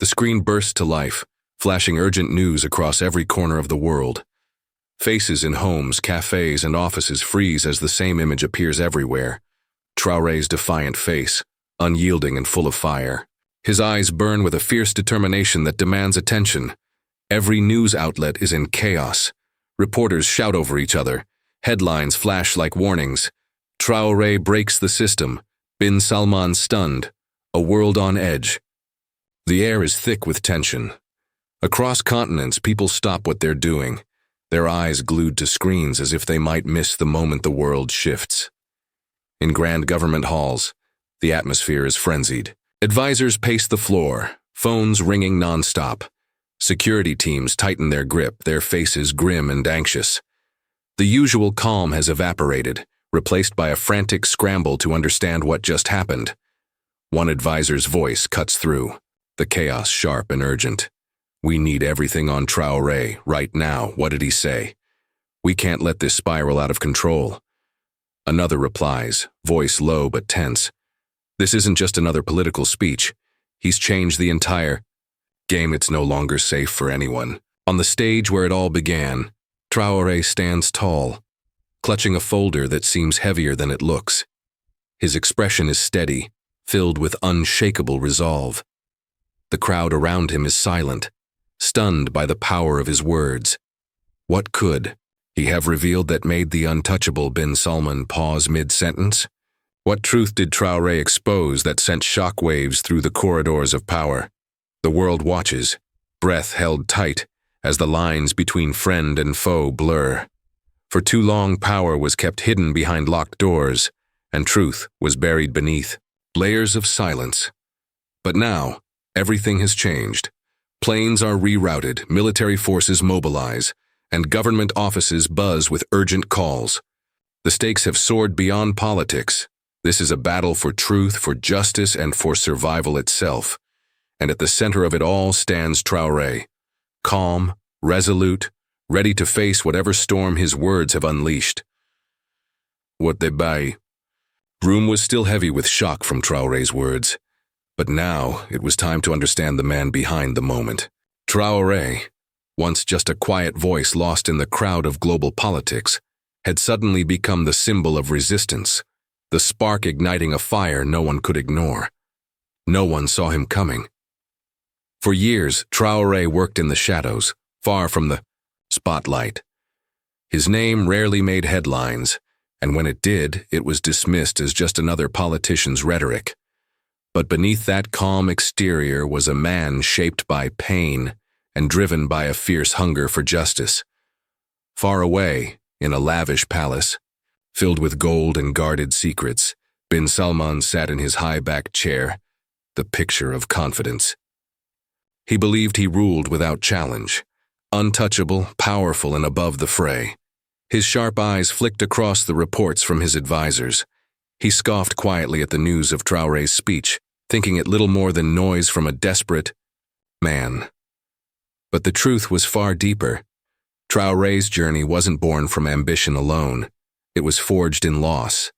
The screen bursts to life, flashing urgent news across every corner of the world. Faces in homes, cafes, and offices freeze as the same image appears everywhere. Traoré's defiant face, unyielding and full of fire. His eyes burn with a fierce determination that demands attention. Every news outlet is in chaos. Reporters shout over each other. Headlines flash like warnings. Traoré breaks the system. Bin Salman stunned. A world on edge. The air is thick with tension. Across continents, people stop what they're doing, their eyes glued to screens as if they might miss the moment the world shifts. In grand government halls, the atmosphere is frenzied. Advisors pace the floor, phones ringing nonstop. Security teams tighten their grip, their faces grim and anxious. The usual calm has evaporated, replaced by a frantic scramble to understand what just happened. One advisor's voice cuts through, the chaos sharp and urgent. "We need everything on Traoré, right now. What did he say? We can't let this spiral out of control." Another replies, voice low but tense. "This isn't just another political speech. He's changed the entire game. It's no longer safe for anyone." On the stage where it all began, Traoré stands tall, clutching a folder that seems heavier than it looks. His expression is steady, filled with unshakable resolve. The crowd around him is silent, stunned by the power of his words. What could he have revealed that made the untouchable Bin Salman pause mid-sentence? What truth did Traoré expose that sent shockwaves through the corridors of power? The world watches, breath held tight, as the lines between friend and foe blur. For too long, power was kept hidden behind locked doors, and truth was buried beneath layers of silence. But now, everything has changed. Planes are rerouted, military forces mobilize, and government offices buzz with urgent calls. The stakes have soared beyond politics. This is a battle for truth, for justice, and for survival itself. And at the center of it all stands Traoré, calm, resolute, ready to face whatever storm his words have unleashed. What they buy. Room was still heavy with shock from Traoré's words. But now it was time to understand the man behind the moment. Traoré, once just a quiet voice lost in the crowd of global politics, had suddenly become the symbol of resistance, the spark igniting a fire no one could ignore. No one saw him coming. For years, Traoré worked in the shadows, far from the spotlight. His name rarely made headlines, and when it did, it was dismissed as just another politician's rhetoric. But beneath that calm exterior was a man shaped by pain and driven by a fierce hunger for justice. Far away, in a lavish palace, filled with gold and guarded secrets, Bin Salman sat in his high-backed chair, the picture of confidence. He believed he ruled without challenge, untouchable, powerful, and above the fray. His sharp eyes flicked across the reports from his advisors. He scoffed quietly at the news of Traoré's speech, thinking it little more than noise from a desperate man. But the truth was far deeper. Traoré's journey wasn't born from ambition alone. It was forged in loss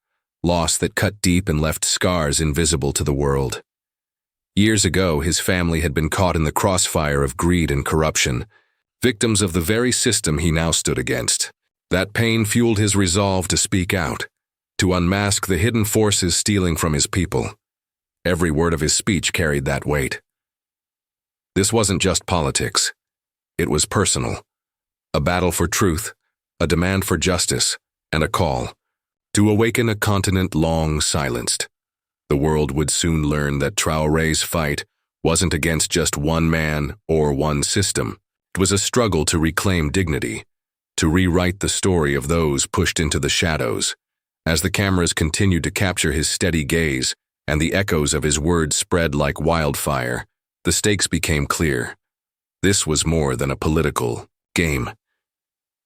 that cut deep and left scars invisible to the world. Years ago, his family had been caught in the crossfire of greed and corruption, victims of the very system he now stood against. That pain fueled his resolve to speak out, to unmask the hidden forces stealing from his people. Every word of his speech carried that weight. This wasn't just politics. It was personal. A battle for truth, a demand for justice, and a call to awaken a continent long silenced. The world would soon learn that Traoré's fight wasn't against just one man or one system. It was a struggle to reclaim dignity, to rewrite the story of those pushed into the shadows. As the cameras continued to capture his steady gaze and the echoes of his words spread like wildfire, the stakes became clear. This was more than a political game.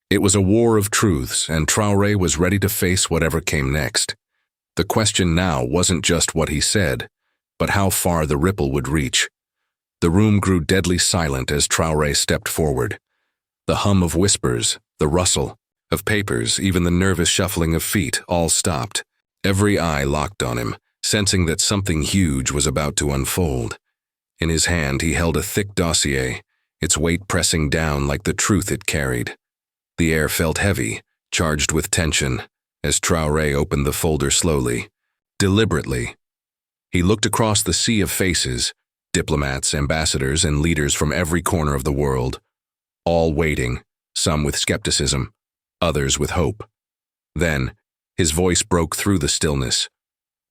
It was a war of truths, and Traoré was ready to face whatever came next. The question now wasn't just what he said, but how far the ripple would reach. The room grew deadly silent as Traoré stepped forward. The hum of whispers, the rustle of papers, even the nervous shuffling of feet, all stopped. Every eye locked on him, sensing that something huge was about to unfold. In his hand, he held a thick dossier, its weight pressing down like the truth it carried. The air felt heavy, charged with tension, as Traoré opened the folder slowly, deliberately. He looked across the sea of faces, diplomats, ambassadors, and leaders from every corner of the world, all waiting, some with skepticism, others with hope. Then, his voice broke through the stillness,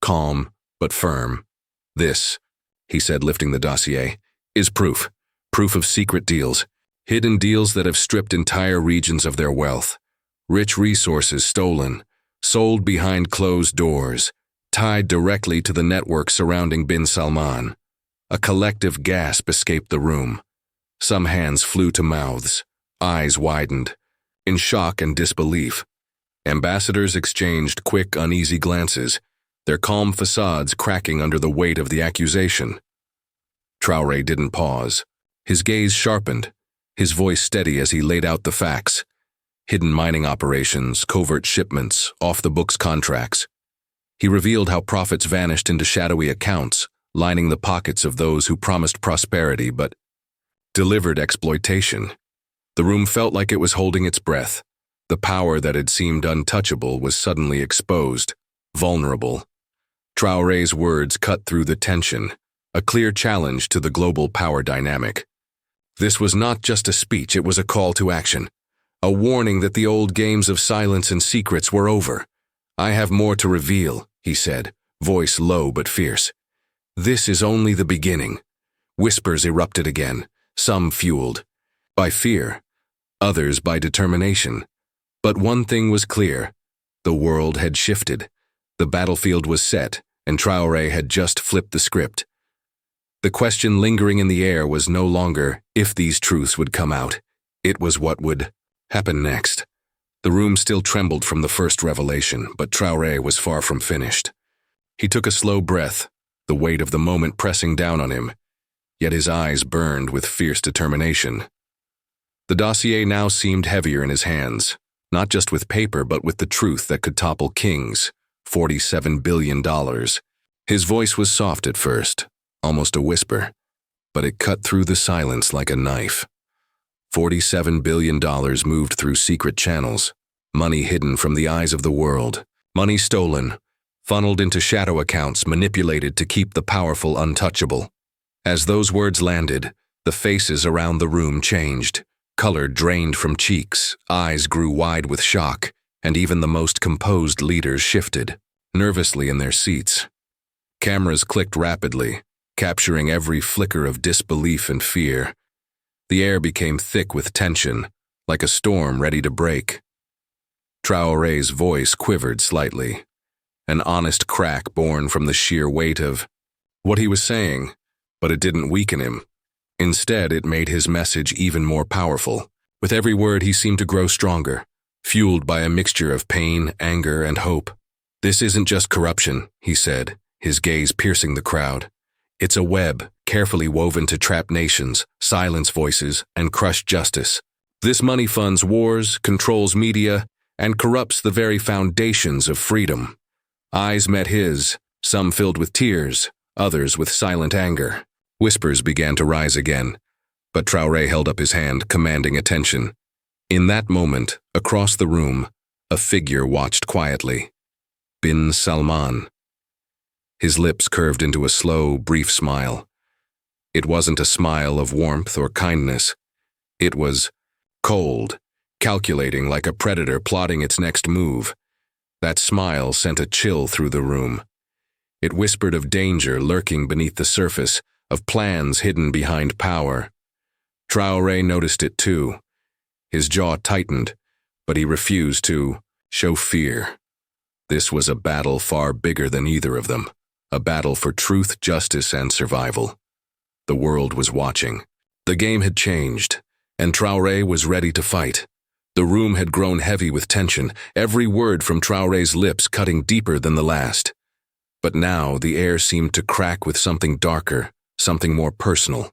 calm but firm. "This," he said, lifting the dossier, "is proof. Proof of secret deals, hidden deals that have stripped entire regions of their wealth. Rich resources stolen, sold behind closed doors, tied directly to the network surrounding bin Salman." A collective gasp escaped the room. Some hands flew to mouths, eyes widened, in shock and disbelief. Ambassadors exchanged quick, uneasy glances, their calm facades cracking under the weight of the accusation. Traoré didn't pause. His gaze sharpened, his voice steady as he laid out the facts. Hidden mining operations, covert shipments, off-the-books contracts. He revealed how profits vanished into shadowy accounts, lining the pockets of those who promised prosperity but delivered exploitation. The room felt like it was holding its breath. The power that had seemed untouchable was suddenly exposed, vulnerable. Traoré's words cut through the tension, a clear challenge to the global power dynamic. This was not just a speech, it was a call to action, a warning that the old games of silence and secrets were over. "I have more to reveal," he said, voice low but fierce. "This is only the beginning." Whispers erupted again, some fueled by fear, others by determination. But one thing was clear. The world had shifted. The battlefield was set, and Traoré had just flipped the script. The question lingering in the air was no longer if these truths would come out. It was what would happen next. The room still trembled from the first revelation, but Traoré was far from finished. He took a slow breath, the weight of the moment pressing down on him, yet his eyes burned with fierce determination. The dossier now seemed heavier in his hands, not just with paper but with the truth that could topple kings, $47 billion. His voice was soft at first, almost a whisper, but it cut through the silence like a knife. $47 billion moved through secret channels, money hidden from the eyes of the world, money stolen, funneled into shadow accounts manipulated to keep the powerful untouchable. As those words landed, the faces around the room changed. Color drained from cheeks, eyes grew wide with shock, and even the most composed leaders shifted, nervously in their seats. Cameras clicked rapidly, capturing every flicker of disbelief and fear. The air became thick with tension, like a storm ready to break. Traoré's voice quivered slightly, an honest crack born from the sheer weight of what he was saying, but it didn't weaken him. Instead, it made his message even more powerful. With every word, he seemed to grow stronger, fueled by a mixture of pain, anger, and hope. "This isn't just corruption," he said, his gaze piercing the crowd. "It's a web, carefully woven to trap nations, silence voices, and crush justice. This money funds wars, controls media, and corrupts the very foundations of freedom." Eyes met his, some filled with tears, others with silent anger. Whispers began to rise again, but Traoré held up his hand, commanding attention. In that moment, across the room, a figure watched quietly. Bin Salman. His lips curved into a slow, brief smile. It wasn't a smile of warmth or kindness. It was cold, calculating like a predator plotting its next move. That smile sent a chill through the room. It whispered of danger lurking beneath the surface, of plans hidden behind power. Traoré noticed it too. His jaw tightened, but he refused to show fear. This was a battle far bigger than either of them, a battle for truth, justice, and survival. The world was watching. The game had changed, and Traoré was ready to fight. The room had grown heavy with tension, every word from Traoré's lips cutting deeper than the last. But now the air seemed to crack with something darker, something more personal.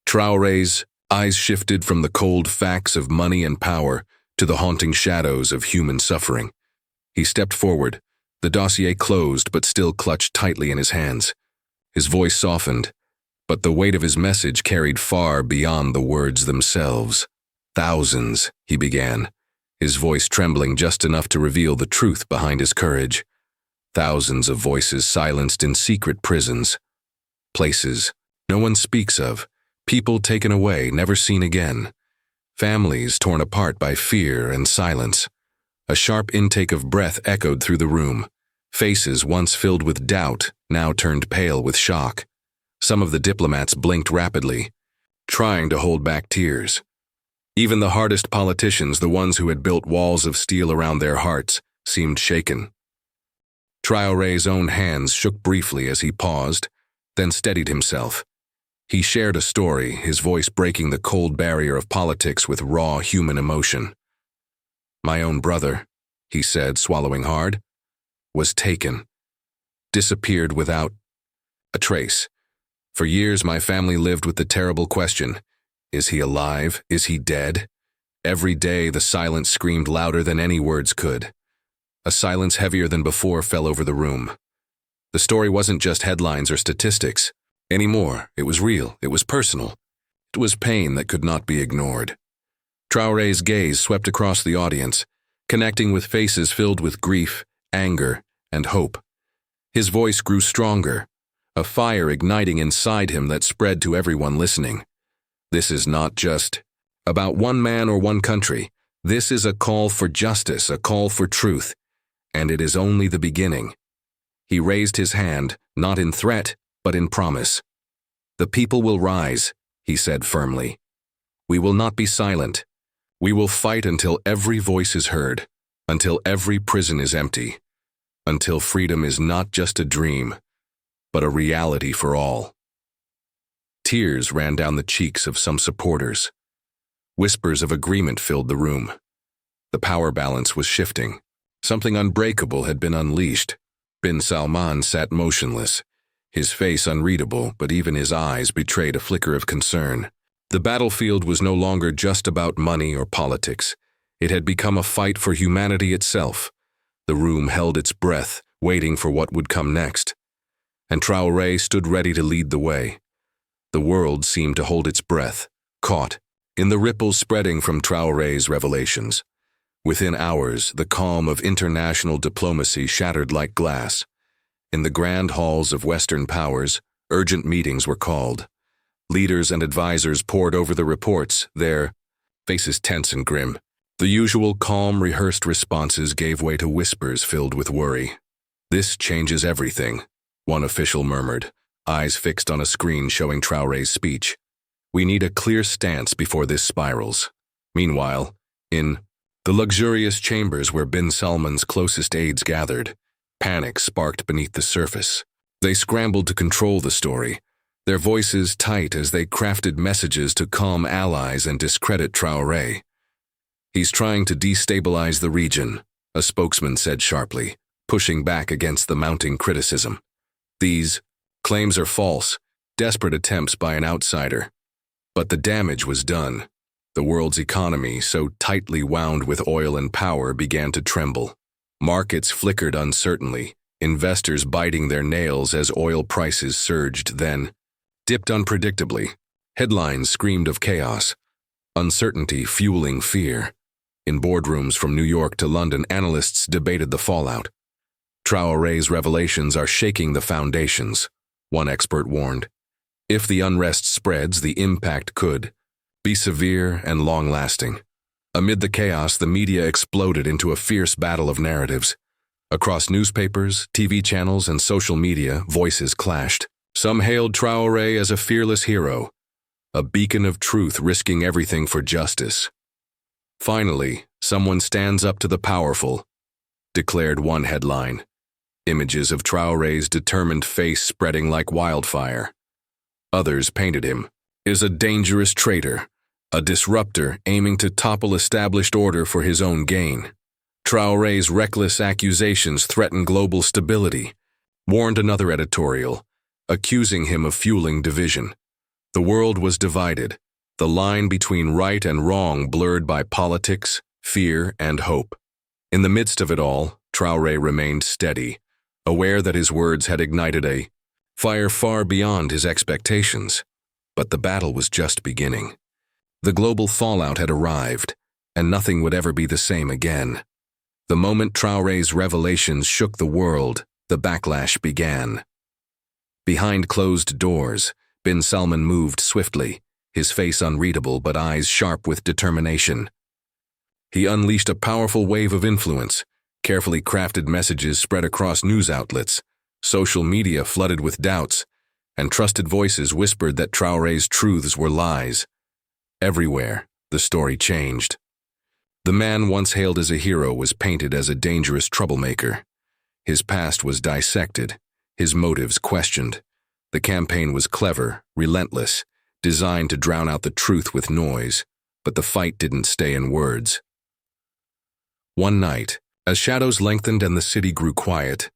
Traoré's eyes shifted from the cold facts of money and power to the haunting shadows of human suffering. He stepped forward, the dossier closed but still clutched tightly in his hands. His voice softened. But the weight of his message carried far beyond the words themselves. "Thousands," he began, his voice trembling just enough to reveal the truth behind his courage. Thousands of voices silenced in secret prisons. Places no one speaks of. People taken away, never seen again. Families torn apart by fear and silence. A sharp intake of breath echoed through the room. Faces once filled with doubt now turned pale with shock. Some of the diplomats blinked rapidly, trying to hold back tears. Even the hardest politicians, the ones who had built walls of steel around their hearts, seemed shaken. Traoré's own hands shook briefly as he paused, then steadied himself. He shared a story, his voice breaking the cold barrier of politics with raw human emotion. "My own brother," he said, swallowing hard, "was taken. Disappeared without a trace. For years my family lived with the terrible question, is he alive? Is he dead? Every day the silence screamed louder than any words could. A silence heavier than before fell over the room. The story wasn't just headlines or statistics anymore. It was real. It was personal. It was pain that could not be ignored." Traoré's gaze swept across the audience, connecting with faces filled with grief, anger, and hope. His voice grew stronger, a fire igniting inside him that spread to everyone listening. This is not just about one man or one country. This is a call for justice, a call for truth, and it is only the beginning. He raised his hand, not in threat, but in promise. "The people will rise," he said firmly. "We will not be silent. We will fight until every voice is heard, until every prison is empty, until freedom is not just a dream, but a reality for all." Tears ran down the cheeks of some supporters. Whispers of agreement filled the room. The power balance was shifting. Something unbreakable had been unleashed. Bin Salman sat motionless, his face unreadable, but even his eyes betrayed a flicker of concern. The battlefield was no longer just about money or politics. It had become a fight for humanity itself. The room held its breath, waiting for what would come next. And Traoré stood ready to lead the way. The world seemed to hold its breath, caught in the ripples spreading from Traoré's revelations. Within hours, the calm of international diplomacy shattered like glass. In the grand halls of Western powers, urgent meetings were called. Leaders and advisors pored over the reports, their faces tense and grim. The usual calm, rehearsed responses gave way to whispers filled with worry. "This changes everything," one official murmured, eyes fixed on a screen showing Traoré's speech. "We need a clear stance before this spirals." Meanwhile, in the luxurious chambers where Bin Salman's closest aides gathered, panic sparked beneath the surface. They scrambled to control the story, their voices tight as they crafted messages to calm allies and discredit Traoré. "He's trying to destabilize the region," a spokesman said sharply, pushing back against the mounting criticism. "These claims are false, desperate attempts by an outsider." But the damage was done. The world's economy, so tightly wound with oil and power, began to tremble. Markets flickered uncertainly, investors biting their nails as oil prices surged, then dipped unpredictably. Headlines screamed of chaos, uncertainty fueling fear. In boardrooms from New York to London, analysts debated the fallout. "Traoré's revelations are shaking the foundations," one expert warned. "If the unrest spreads, the impact could be severe and long-lasting." Amid the chaos, the media exploded into a fierce battle of narratives. Across newspapers, TV channels, and social media, voices clashed. Some hailed Traoré as a fearless hero, a beacon of truth risking everything for justice. "Finally, someone stands up to the powerful," declared one headline. Images of Traoré's determined face spreading like wildfire. Others painted him as a dangerous traitor, a disruptor aiming to topple established order for his own gain. Traoré's reckless accusations threaten global stability, warned another editorial, accusing him of fueling division. The world was divided, the line between right and wrong blurred by politics, fear, and hope. In the midst of it all, Traoré remained steady, aware that his words had ignited a fire far beyond his expectations. But the battle was just beginning. The global fallout had arrived, and nothing would ever be the same again. The moment Traoré's revelations shook the world, the backlash began. Behind closed doors, bin Salman moved swiftly, his face unreadable but eyes sharp with determination. He unleashed a powerful wave of influence. Carefully crafted messages spread across news outlets, social media flooded with doubts, and trusted voices whispered that Traoré's truths were lies. Everywhere, the story changed. The man once hailed as a hero was painted as a dangerous troublemaker. His past was dissected, his motives questioned. The campaign was clever, relentless, designed to drown out the truth with noise, but the fight didn't stay in words. One night, as shadows lengthened and the city grew quiet,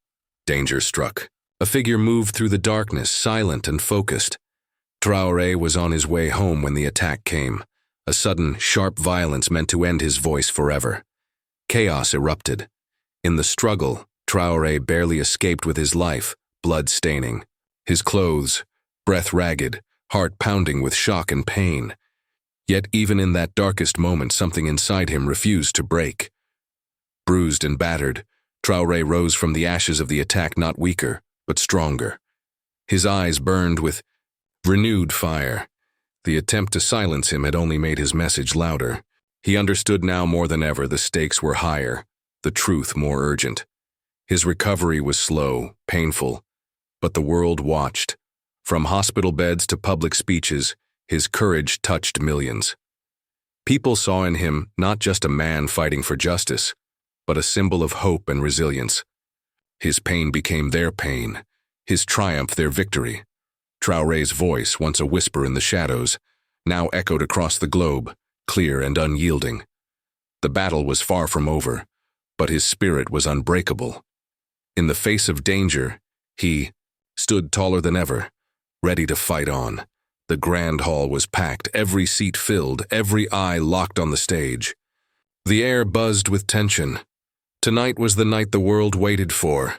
danger struck. A figure moved through the darkness, silent and focused. Traoré was on his way home when the attack came. A sudden, sharp violence meant to end his voice forever. Chaos erupted. In the struggle, Traoré barely escaped with his life, blood staining. His clothes, breath ragged, heart pounding with shock and pain. Yet even in that darkest moment, something inside him refused to break. Bruised and battered, Traoré rose from the ashes of the attack not weaker, but stronger. His eyes burned with renewed fire. The attempt to silence him had only made his message louder. He understood now more than ever the stakes were higher, the truth more urgent. His recovery was slow, painful, but the world watched. From hospital beds to public speeches, his courage touched millions. People saw in him not just a man fighting for justice, but a symbol of hope and resilience. His pain became their pain, his triumph their victory. Traoré's voice, once a whisper in the shadows, now echoed across the globe, clear and unyielding. The battle was far from over, but his spirit was unbreakable. In the face of danger, he stood taller than ever, ready to fight on. The grand hall was packed, every seat filled, every eye locked on the stage. The air buzzed with tension. Tonight was the night the world waited for.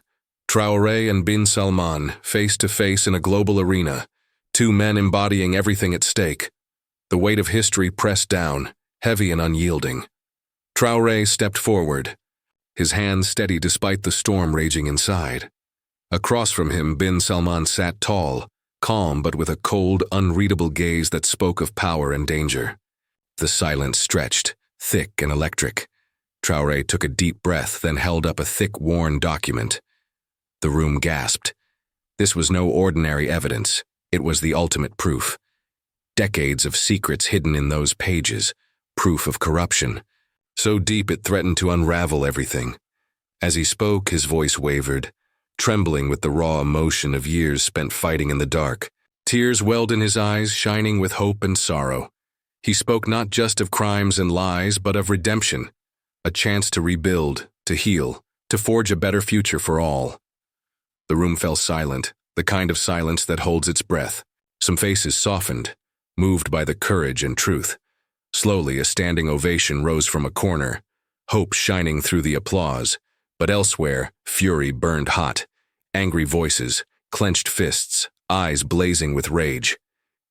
Traoré and bin Salman, face to face in a global arena, two men embodying everything at stake. The weight of history pressed down, heavy and unyielding. Traoré stepped forward, his hands steady despite the storm raging inside. Across from him, bin Salman sat tall, calm but with a cold, unreadable gaze that spoke of power and danger. The silence stretched, thick and electric. Traoré took a deep breath, then held up a thick, worn document. The room gasped. This was no ordinary evidence. It was the ultimate proof. Decades of secrets hidden in those pages, proof of corruption, so deep it threatened to unravel everything. As he spoke, his voice wavered, trembling with the raw emotion of years spent fighting in the dark. Tears welled in his eyes, shining with hope and sorrow. He spoke not just of crimes and lies, but of redemption. A chance to rebuild, to heal, to forge a better future for all. The room fell silent, the kind of silence that holds its breath. Some faces softened, moved by the courage and truth. Slowly, a standing ovation rose from a corner, hope shining through the applause, but elsewhere, fury burned hot. Angry voices, clenched fists, eyes blazing with rage.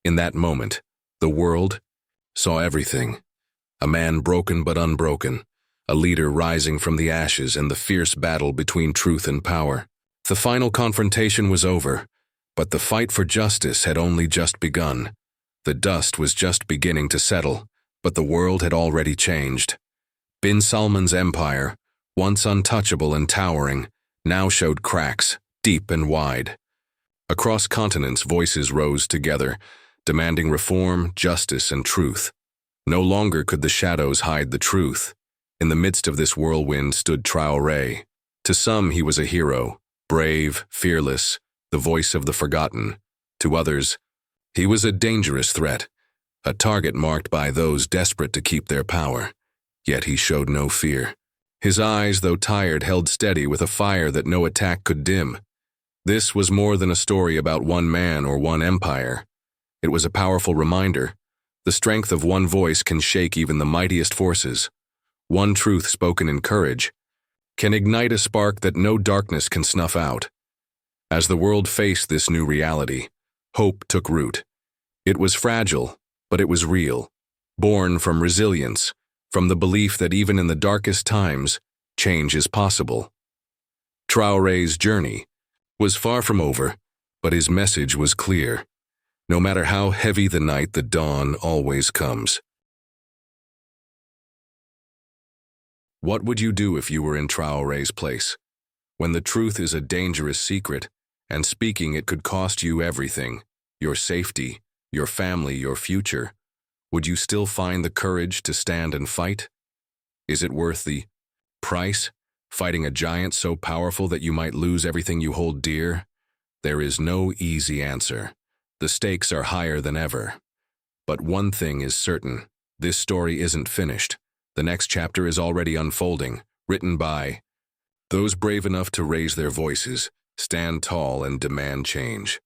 In that moment, the world saw everything. A man broken but unbroken, a leader rising from the ashes in the fierce battle between truth and power. The final confrontation was over, but the fight for justice had only just begun. The dust was just beginning to settle, but the world had already changed. Bin Salman's empire, once untouchable and towering, now showed cracks, deep and wide. Across continents, voices rose together, demanding reform, justice, and truth. No longer could the shadows hide the truth. In the midst of this whirlwind stood Traoré. To some, he was a hero, brave, fearless, the voice of the forgotten. To others, he was a dangerous threat, a target marked by those desperate to keep their power. Yet he showed no fear. His eyes, though tired, held steady with a fire that no attack could dim. This was more than a story about one man or one empire. It was a powerful reminder. The strength of one voice can shake even the mightiest forces. One truth spoken in courage can ignite a spark that no darkness can snuff out. As the world faced this new reality, hope took root. It was fragile, but it was real, born from resilience, from the belief that even in the darkest times, change is possible. Traoré's journey was far from over, but his message was clear. No matter how heavy the night, the dawn always comes. What would you do if you were in Traoré's place? When the truth is a dangerous secret, and speaking it could cost you everything, your safety, your family, your future, would you still find the courage to stand and fight? Is it worth the price, fighting a giant so powerful that you might lose everything you hold dear? There is no easy answer. The stakes are higher than ever. But one thing is certain, this story isn't finished. The next chapter is already unfolding, written by those brave enough to raise their voices, stand tall, and demand change.